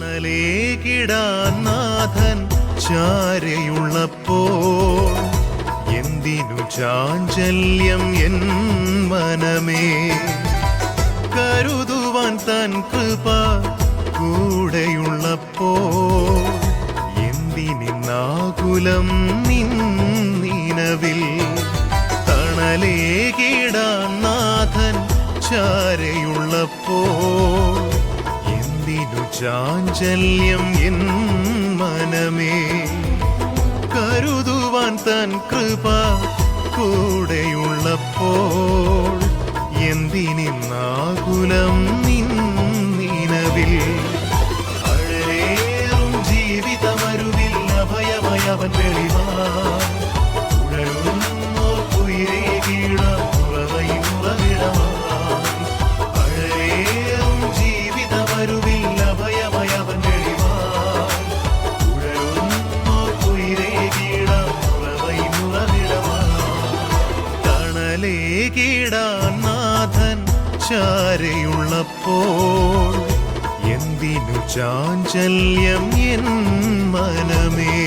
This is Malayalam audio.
തണലേകിടാൻ നാഥൻ ചാരയുള്ളപ്പോൾ എന്തിനു ചാഞ്ചല്യം എൻ മനമേ. കരുതുവാൻ തൻ കൃപ കൂടെയുള്ളപ്പോൾ എന്തിനാകുലം നിന്നിനവിൽ. തണലേകിടാൻ നാഥൻ ചാരയുള്ളപ്പോൾ എന്തിനു ചാഞ്ചല്യം എൻ മനമേ. കരുതുവാൻ തൻ കൃപ കൂടെയുള്ളപ്പോൾ എന്തിനാകുലം നിന്നിനവിൽ. അഴലേറും ജീവിതമരുവിൽ അഭയമയവൻ വെളിവാ. ഉഴലുന്നോർ കുയിരേകിടാം ഉറവയും ഉറവിടമായി. അഴലേറും ജീവിതമരുവിൽ അഭയമയവൻ വെളിവാ. ഉഴലുന്നോർ കുയിരേകിടാം ഉറവയും ഉറവിടമായി. തണലേകിടാൻ നാഥൻ ചാരയുള്ളപ്പോൾ എന്തിനു ചാഞ്ചല്യം എൻ മനമേ.